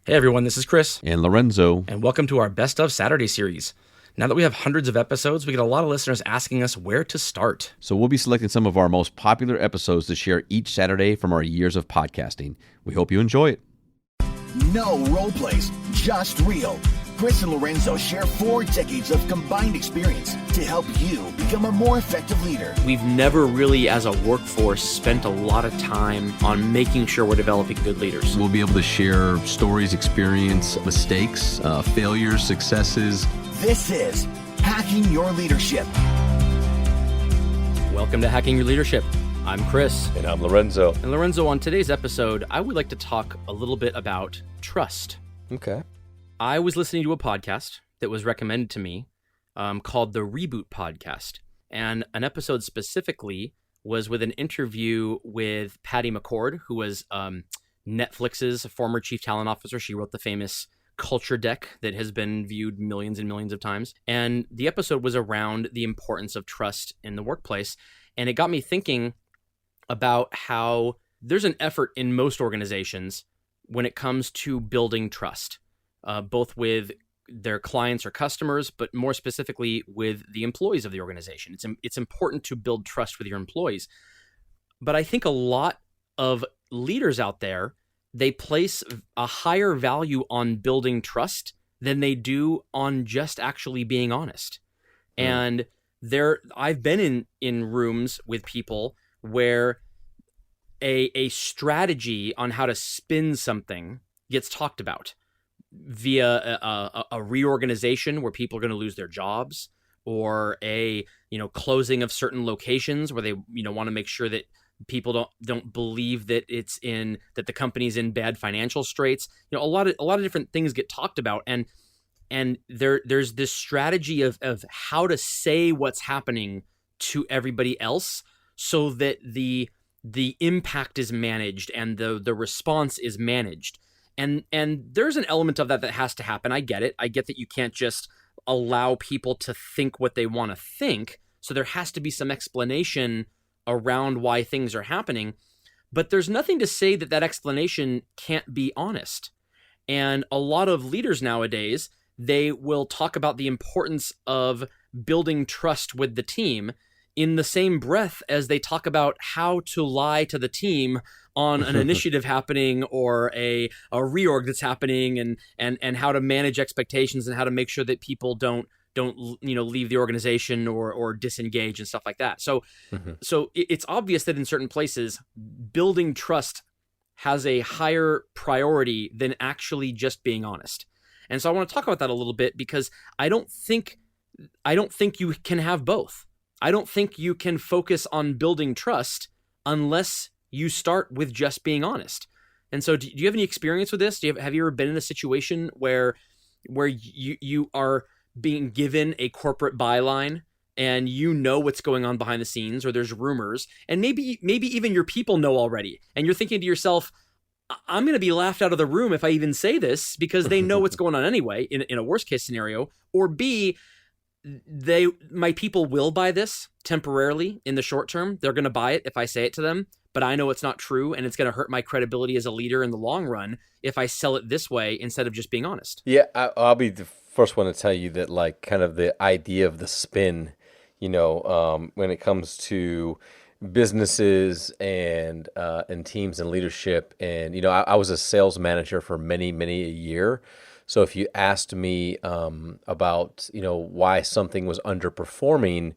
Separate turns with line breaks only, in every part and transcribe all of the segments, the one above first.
Hey everyone, this is Chris.
And Lorenzo.
And welcome to our Best of Saturday series. Now that we have hundreds of episodes, we get a lot of listeners asking us where to start.
So we'll be selecting some of our most popular episodes to share each Saturday from our years of podcasting. We hope you enjoy it.
No role plays, just real. Chris and Lorenzo share 4 decades of combined experience to help you become a more effective leader.
We've never really, as a workforce, spent a lot of time on making sure we're developing good leaders.
We'll be able to share stories, experience, mistakes, failures, successes.
This is Hacking Your Leadership.
Welcome to Hacking Your Leadership. I'm Chris.
And I'm Lorenzo.
And Lorenzo, on today's episode, I would like to talk a little bit about trust.
Okay.
I was listening to a podcast that was recommended to me called the Reboot Podcast. And an episode specifically was with an interview with Patty McCord, who was Netflix's former chief talent officer. She wrote the famous culture deck that has been viewed millions and millions of times. And the episode was around the importance of trust in the workplace. And it got me thinking about how there's an effort in most organizations when it comes to building trust. Both with their clients or customers, but more specifically with the employees of the organization. It's important to build trust with your employees. But I think a lot of leaders out there, they place a higher value on building trust than they do on just actually being honest. And I've been in rooms with people where a strategy on how to spin something gets talked about via a reorganization where people are going to lose their jobs, or a closing of certain locations where they want to make sure that people don't believe that that the company's in bad financial straits. A lot of different things get talked about, and there's this strategy of how to say what's happening to everybody else so that the impact is managed and the response is managed. And there's an element of that has to happen. I get it. I get that you can't just allow people to think what they want to think. So there has to be some explanation around why things are happening. But there's nothing to say that explanation can't be honest. And a lot of leaders nowadays, they will talk about the importance of building trust with the team in the same breath as they talk about how to lie to the team on an initiative happening or a reorg that's happening, and how to manage expectations and how to make sure that people don't leave the organization or disengage and stuff like that. So it's obvious that in certain places, building trust has a higher priority than actually just being honest. And so I want to talk about that a little bit, because I don't think you can have both. I don't think you can focus on building trust unless you start with just being honest. And so do you have any experience with this? Have you ever been in a situation where you are being given a corporate byline and you know what's going on behind the scenes, or there's rumors, and maybe even your people know already, and you're thinking to yourself, I'm going to be laughed out of the room if I even say this, because they know what's going on anyway in a worst case scenario, or B, my people will buy this temporarily in the short term. They're going to buy it if I say it to them, but I know it's not true, and it's going to hurt my credibility as a leader in the long run if I sell it this way instead of just being honest.
Yeah, I'll be the first one to tell you that, like, kind of the idea of the spin, when it comes to businesses and teams and leadership. And, I was a sales manager for many, many a year. So if you asked me about, why something was underperforming,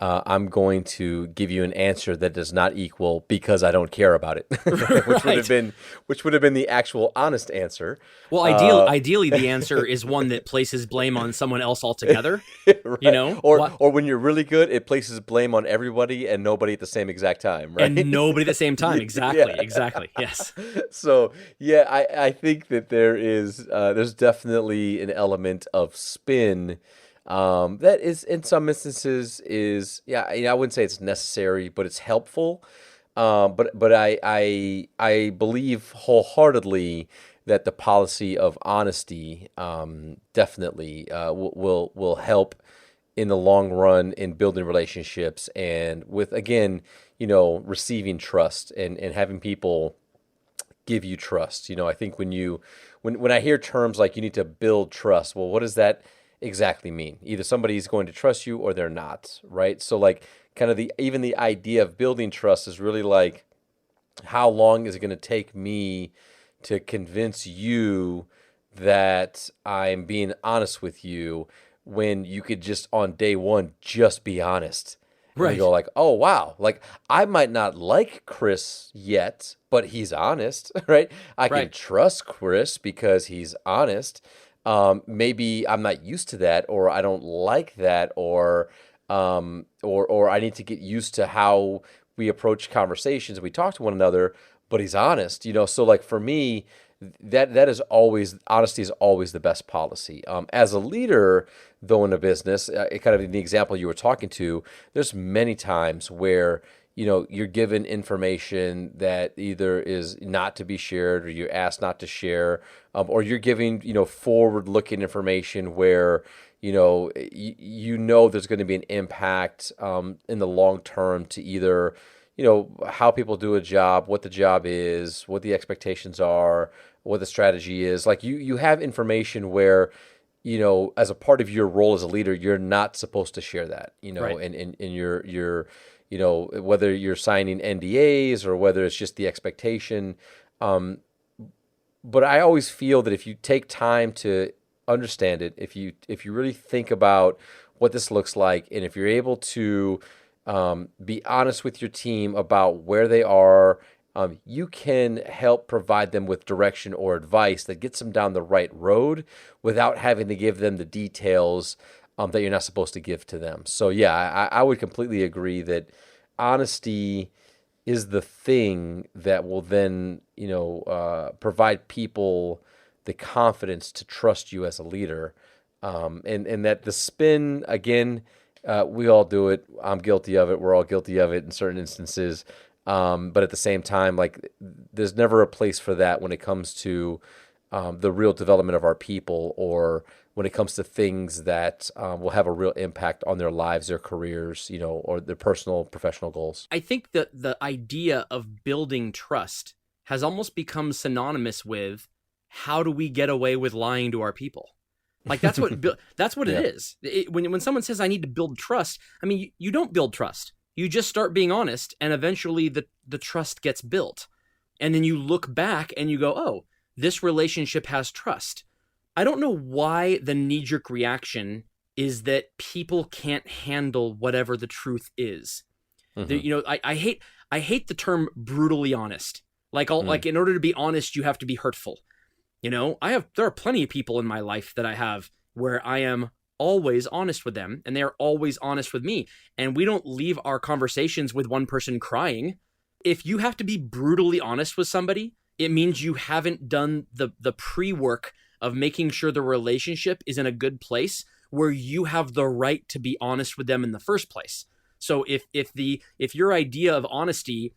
I'm going to give you an answer that does not equal because I don't care about it, which would have been the actual honest answer.
Well, ideally, the answer is one that places blame on someone else altogether.
Right. Or when you're really good, it places blame on everybody and nobody at the same exact time, right?
And nobody at the same time. Exactly. Exactly. Yes.
So I think that there's definitely an element of spin. That is, in some instances, I wouldn't say it's necessary, but it's helpful. But I believe wholeheartedly that the policy of honesty definitely will help in the long run in building relationships, and with, again, receiving trust and having people give you trust. I think when I hear terms like you need to build trust, well, what does that exactly mean? Either somebody's going to trust you or they're not, right? So like kind of even the idea of building trust is really like, how long is it going to take me to convince you that I'm being honest with you, when you could just on day one just be honest? And
Right.
you go like, oh wow, like I might not like Chris yet, but he's honest, right? I can
Right.
trust Chris because he's honest. Maybe I'm not used to that, or I don't like that, or I need to get used to how we approach conversations, we talk to one another, but he's honest, So like for me, that is always, honesty is always the best policy. As a leader, though, in a business, kind of in the example you were talking to, there's many times where you're given information that either is not to be shared, or you're asked not to share, or you're giving forward-looking information where there's going to be an impact in the long term to either how people do a job, what the job is, what the expectations are, what the strategy is. Like you have information where as a part of your role as a leader, you're not supposed to share that,
Right.
and your whether you're signing NDAs or whether it's just the expectation. But I always feel that if you take time to understand it, if you really think about what this looks like, and if you're able to be honest with your team about where they are, you can help provide them with direction or advice that gets them down the right road without having to give them the details that you're not supposed to give to them. So yeah, I would completely agree that honesty is the thing that will then, provide people the confidence to trust you as a leader. And that the spin, again, we all do it. I'm guilty of it. We're all guilty of it in certain instances. But at the same time, like there's never a place for that when it comes to the real development of our people, or when it comes to things that will have a real impact on their lives, their careers, or their personal, professional goals.
I think that the idea of building trust has almost become synonymous with, how do we get away with lying to our people? Like that's what that's what
Yeah.
it is. When someone says I need to build trust, I mean, you don't build trust. You just start being honest, and eventually the trust gets built. And then you look back and you go, oh, this relationship has trust. I don't know why the knee-jerk reaction is that people can't handle whatever the truth is. I hate the term brutally honest. Like like in order to be honest, you have to be hurtful. There are plenty of people in my life that I have where I am always honest with them, and they are always honest with me. And we don't leave our conversations with one person crying. If you have to be brutally honest with somebody, it means you haven't done the pre-work of making sure the relationship is in a good place where you have the right to be honest with them in the first place. So if your idea of honesty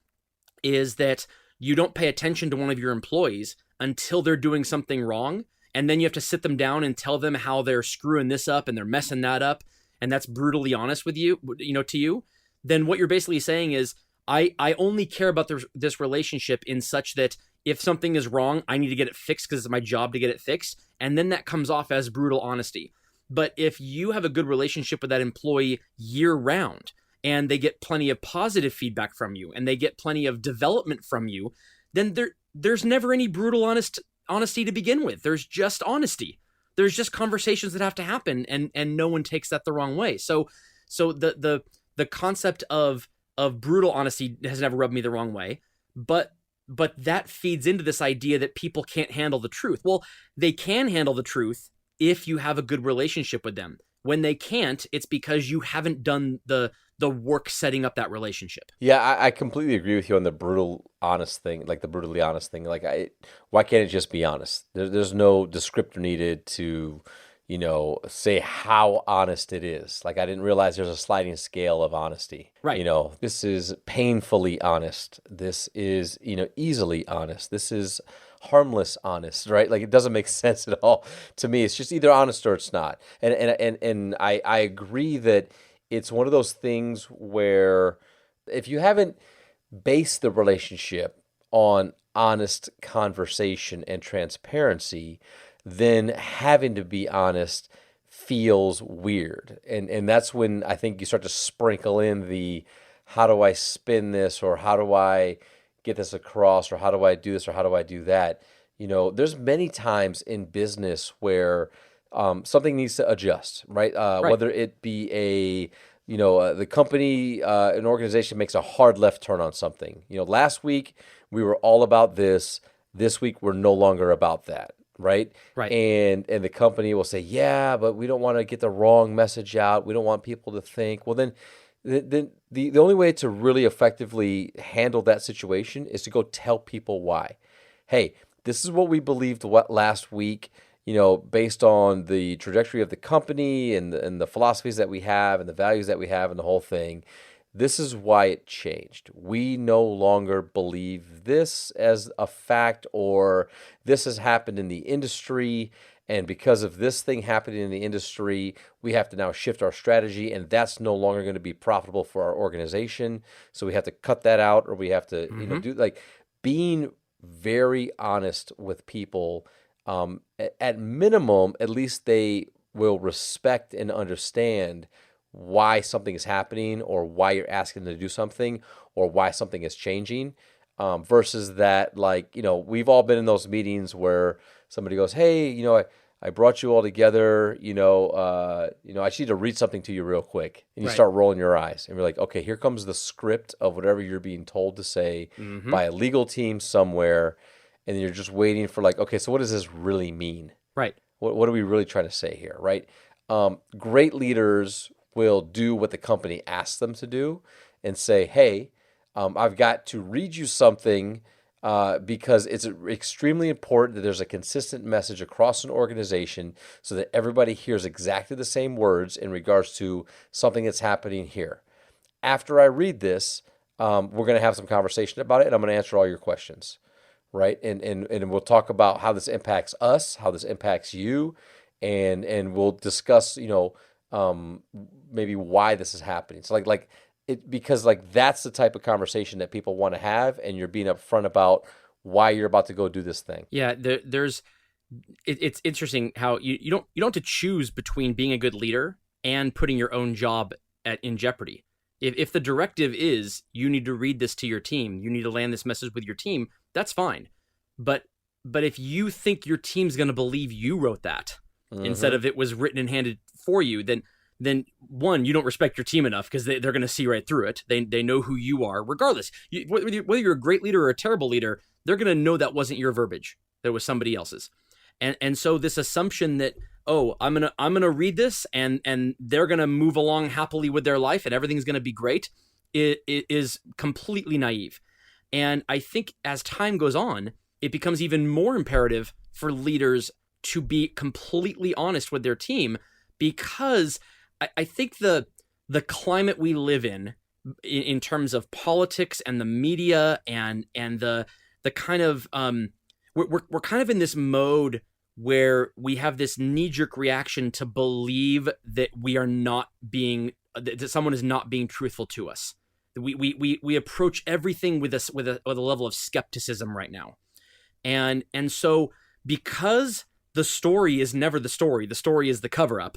is that you don't pay attention to one of your employees until they're doing something wrong, and then you have to sit them down and tell them how they're screwing this up and they're messing that up, and that's brutally honest with you, to you, then what you're basically saying is, I only care about this relationship in such that if something is wrong, I need to get it fixed because it's my job to get it fixed. And then that comes off as brutal honesty. But if you have a good relationship with that employee year round, and they get plenty of positive feedback from you, and they get plenty of development from you, then there's never any brutal honesty to begin with. There's just honesty. There's just conversations that have to happen, and no one takes that the wrong way. So the concept of brutal honesty has never rubbed me the wrong way, but that feeds into this idea that people can't handle the truth. Well, they can handle the truth if you have a good relationship with them. When they can't, it's because you haven't done the work setting up that relationship.
Yeah, I completely agree with you on the brutal honest thing, like the brutally honest thing. Like, why can't it just be honest? There's no descriptor needed to, say how honest it is. Like, I didn't realize there's a sliding scale of honesty.
Right.
This is painfully honest. This is, easily honest. This is harmless honest, right? Like, it doesn't make sense at all to me. It's just either honest or it's not. And I agree that it's one of those things where if you haven't based the relationship on honest conversation and transparency, then having to be honest feels weird. And that's when I think you start to sprinkle in the how do I spin this, or how do I get this across, or how do I do this, or how do I do that? There's many times in business where something needs to adjust, right?
Right.
Whether it be the company, an organization makes a hard left turn on something. Last week we were all about this. This week we're no longer about that, right?
Right.
And the company will say, yeah, but we don't want to get the wrong message out. We don't want people to think. Well, then the only way to really effectively handle that situation is to go tell people why. Hey, this is what we believed last week. Based on the trajectory of the company and the philosophies that we have and the values that we have and the whole thing, this is why it changed. We no longer believe this as a fact, or this has happened in the industry, and because of this thing happening in the industry, we have to now shift our strategy, and that's no longer going to be profitable for our organization. So we have to cut that out, or we have to, do being very honest with people. At minimum, at least they will respect and understand why something is happening, or why you're asking them to do something, or why something is changing, versus that, we've all been in those meetings where somebody goes, hey, I brought you all together, I just need to read something to you real quick. And you
Right.
start rolling your eyes, and you're like, okay, here comes the script of whatever you're being told to say by a legal team somewhere. And you're just waiting for okay, so what does this really mean?
Right.
What are we really trying to say here, right? Great leaders will do what the company asks them to do and say, hey, I've got to read you something because it's extremely important that there's a consistent message across an organization so that everybody hears exactly the same words in regards to something that's happening here. After I read this, we're going to have some conversation about it, and I'm going to answer all your questions. Right. And we'll talk about how this impacts us, how this impacts you, and we'll discuss, maybe why this is happening. So because that's the type of conversation that people want to have, and you're being upfront about why you're about to go do this thing.
Yeah, it's interesting how you don't have to choose between being a good leader and putting your own job in jeopardy. If the directive is you need to read this to your team, you need to land this message with your team, that's fine. But if you think your team's going to believe you wrote that instead of it was written and handed for you, then one, you don't respect your team enough, because they're going to see right through it. They know who you are, regardless. Whether you're a great leader or a terrible leader, they're going to know that wasn't your verbiage, that it was somebody else's. And so this assumption that, oh, I'm gonna read this and they're gonna move along happily with their life and everything's gonna be great, it is completely naive. And I think as time goes on, it becomes even more imperative for leaders to be completely honest with their team, because I think the climate we live in terms of politics and the media and the kind of we're kind of in this mode where we have this knee-jerk reaction to believe that we are not being that someone is not being truthful to us. We approach everything with a level of skepticism right now, and so because the story is never the story is the cover-up.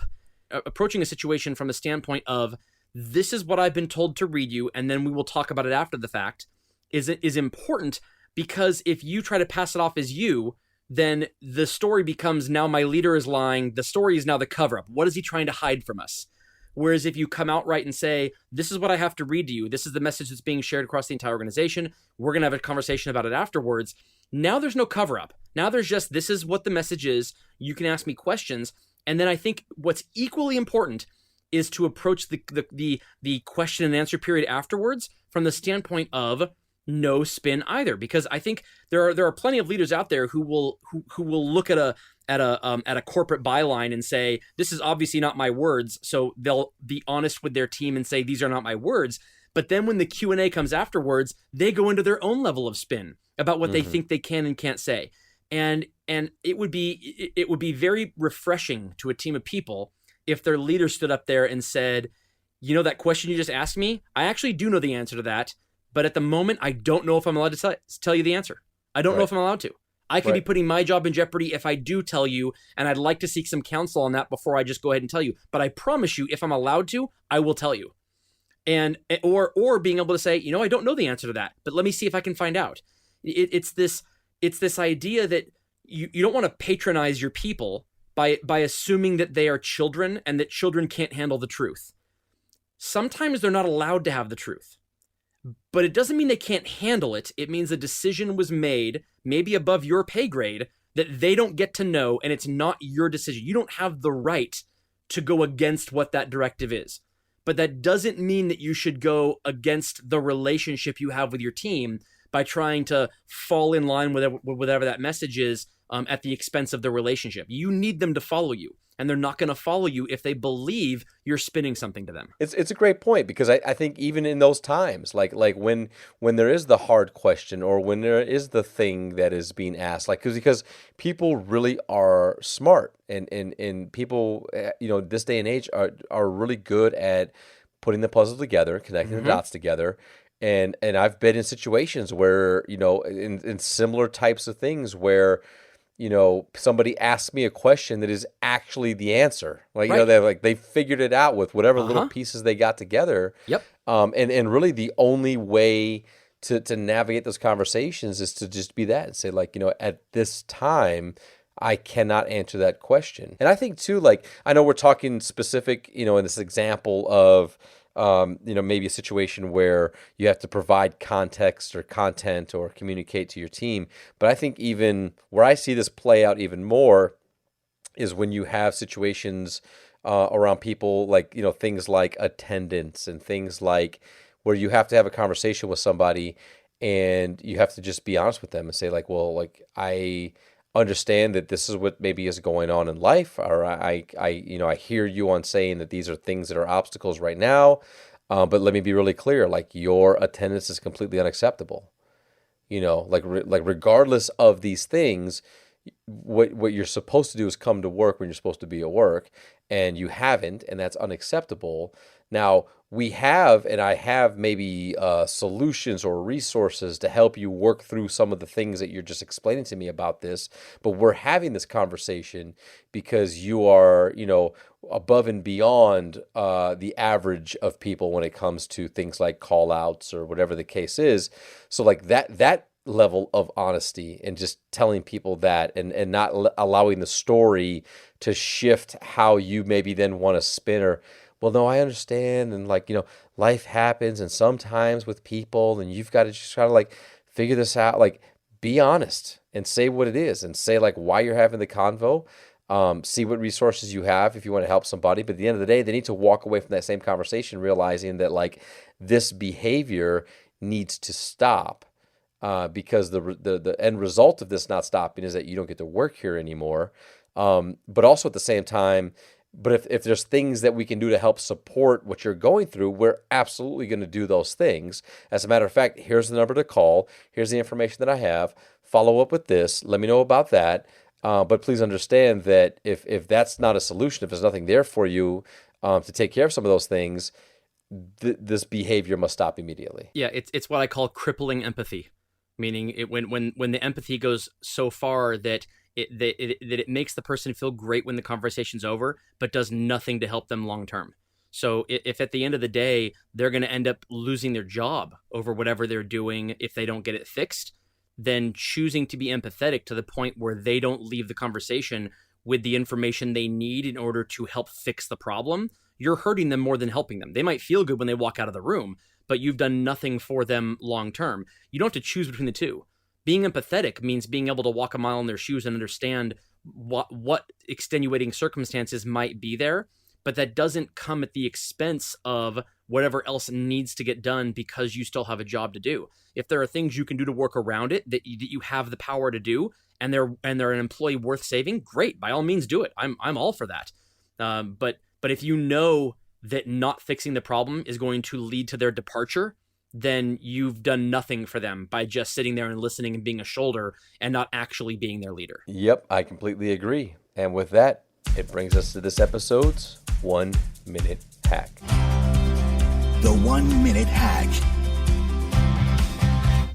Approaching a situation from a standpoint of, this is what I've been told to read you, and then we will talk about it after the fact, is important, because if you try to pass it off as you, then the story becomes, now my leader is lying, the story is now the cover-up. What is he trying to hide from us? Whereas if you come outright and say, this is what I have to read to you, this is the message that's being shared across the entire organization, we're going to have a conversation about it afterwards, now there's no cover-up. Now there's just, this is what the message is, you can ask me questions. And then I think what's equally important is to approach the question and answer period afterwards from the standpoint of no spin either, because I think there are plenty of leaders out there who will look at a corporate byline and say, this is obviously not my words, so they'll be honest with their team and say, these are not my words. But then when the Q&A comes afterwards, they go into their own level of spin about what they think they can and can't say. And it would be very refreshing to a team of people if their leader stood up there and said, that question you just asked me, I actually do know the answer to that, but at the moment I don't know if I'm allowed to tell you the answer. I don't know
Right.
if I'm allowed to. I could be
Right.
putting my job in jeopardy if I do tell you, and I'd like to seek some counsel on that before I just go ahead and tell you. But I promise you, if I'm allowed to, I will tell you. And or being able to say, I don't know the answer to that, but let me see if I can find out. It's this idea that you don't want to patronize your people by assuming that they are children and that children can't handle the truth. Sometimes they're not allowed to have the truth. But it doesn't mean they can't handle it. It means a decision was made, maybe above your pay grade, that they don't get to know, and it's not your decision. You don't have the right to go against what that directive is. But that doesn't mean that you should go against the relationship you have with your team by trying to fall in line with whatever that message is at the expense of the relationship. You need them to follow you. And they're not going to follow you if they believe you're spinning something to them.
It's a great point, because I think even in those times, like when there is the hard question, or when there is the thing that is being asked, like because people really are smart, and people this day and age are really good at putting the puzzle together, connecting the dots together. And I've been in situations where in similar types of things where somebody asks me a question that is actually the answer. Like,
Right.
they figured it out with whatever little pieces they got together.
Yep.
And really the only way to navigate those conversations is to just be that and say, like, at this time, I cannot answer that question. And I think too, like, I know we're talking specific, in this example of, maybe a situation where you have to provide context or content or communicate to your team. But I think even where I see this play out even more is when you have situations around people, like, things like attendance and things like where you have to have a conversation with somebody and you have to just be honest with them and say, like, well, like, I understand that this is what maybe is going on in life, or I hear you on saying that these are things that are obstacles right now, but let me be really clear, like, your attendance is completely unacceptable. Like regardless of these things, what you're supposed to do is come to work when you're supposed to be at work, and you haven't, and that's unacceptable. Now, I have maybe solutions or resources to help you work through some of the things that you're just explaining to me about this, but we're having this conversation because you are, above and beyond the average of people when it comes to things like call outs or whatever the case is. So like that level of honesty and just telling people that, and not allowing the story to shift how you maybe then want to spin, or, well, no, I understand, and like, life happens, and sometimes with people, and you've got to just try to like figure this out. Like, be honest and say what it is, and say like why you're having the convo. See what resources you have if you want to help somebody. But at the end of the day, they need to walk away from that same conversation realizing that like this behavior needs to stop. Because the end result of this not stopping is that you don't get to work here anymore. But also at the same time, but if there's things that we can do to help support what you're going through, we're absolutely going to do those things. As a matter of fact, here's the number to call. Here's the information that I have. Follow up with this. Let me know about that. But please understand that if that's not a solution, if there's nothing there for you to take care of some of those things, this behavior must stop immediately.
Yeah, it's what I call crippling empathy, meaning when the empathy goes so far that it makes the person feel great when the conversation's over, but does nothing to help them long term. So if at the end of the day they're going to end up losing their job over whatever they're doing if they don't get it fixed, then choosing to be empathetic to the point where they don't leave the conversation with the information they need in order to help fix the problem, you're hurting them more than helping them. They might feel good when they walk out of the room, but you've done nothing for them long term. You don't have to choose between the two. Being empathetic means being able to walk a mile in their shoes and understand what extenuating circumstances might be there, but that doesn't come at the expense of whatever else needs to get done because you still have a job to do. If there are things you can do to work around it that you have the power to do, and they're an employee worth saving, great, by all means do it. I'm all for that. But if you know that not fixing the problem is going to lead to their departure, then you've done nothing for them by just sitting there and listening and being a shoulder and not actually being their leader.
Yep, I completely agree. And with that, it brings us to this episode's 1 Minute Hack.
The 1 Minute Hack.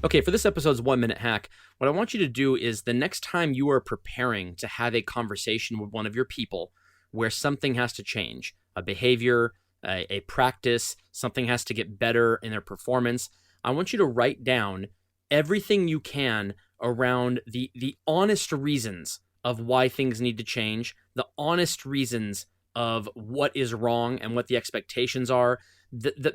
Okay, for this episode's 1 minute hack, what I want you to do is the next time you are preparing to have a conversation with one of your people where something has to change, a behavior, a practice, something has to get better in their performance, I want you to write down everything you can around the honest reasons of why things need to change, the honest reasons of what is wrong and what the expectations are.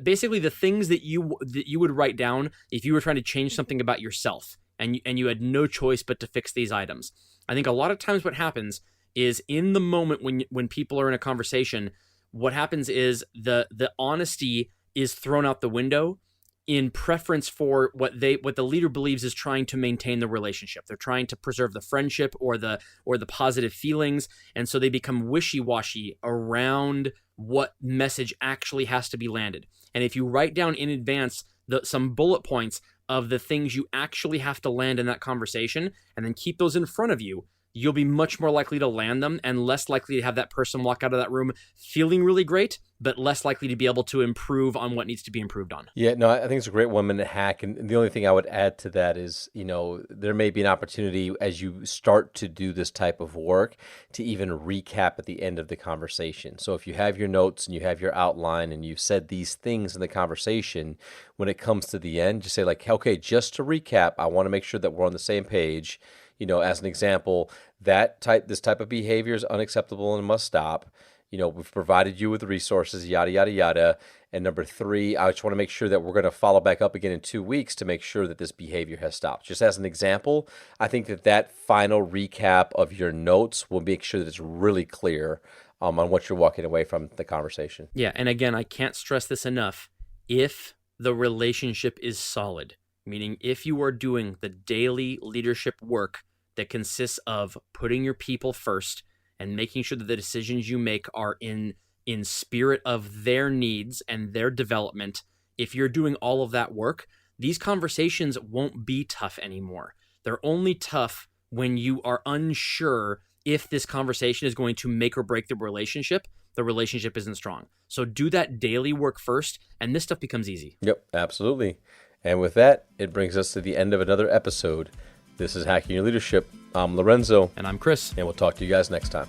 Basically the things that you would write down if you were trying to change something about yourself and you had no choice but to fix these items. I think a lot of times what happens is in the moment when people are in a conversation, what happens is the honesty is thrown out the window in preference for what the leader believes is trying to maintain the relationship. They're trying to preserve the friendship or the positive feelings, and so they become wishy-washy around what message actually has to be landed. And if you write down in advance some bullet points of the things you actually have to land in that conversation, and then keep those in front of you, you'll be much more likely to land them and less likely to have that person walk out of that room feeling really great, but less likely to be able to improve on what needs to be improved on.
Yeah, no, I think it's a great 1 minute hack. And the only thing I would add to that is, there may be an opportunity as you start to do this type of work to even recap at the end of the conversation. So if you have your notes and you have your outline and you've said these things in the conversation, when it comes to the end, just say like, okay, just to recap, I want to make sure that we're on the same page. As an example, this type of behavior is unacceptable and must stop. We've provided you with resources, yada, yada, yada. And number 3, I just want to make sure that we're going to follow back up again in 2 weeks to make sure that this behavior has stopped. Just as an example, I think that final recap of your notes will make sure that it's really clear on what you're walking away from the conversation.
Yeah, and again, I can't stress this enough. If the relationship is solid, meaning if you are doing the daily leadership work that consists of putting your people first and making sure that the decisions you make are in spirit of their needs and their development, if you're doing all of that work, these conversations won't be tough anymore. They're only tough when you are unsure if this conversation is going to make or break the relationship isn't strong. So do that daily work first, and this stuff becomes easy.
Yep, absolutely. And with that, it brings us to the end of another episode. This is Hacking Your Leadership. I'm Lorenzo.
And I'm Chris.
And we'll talk to you guys next time.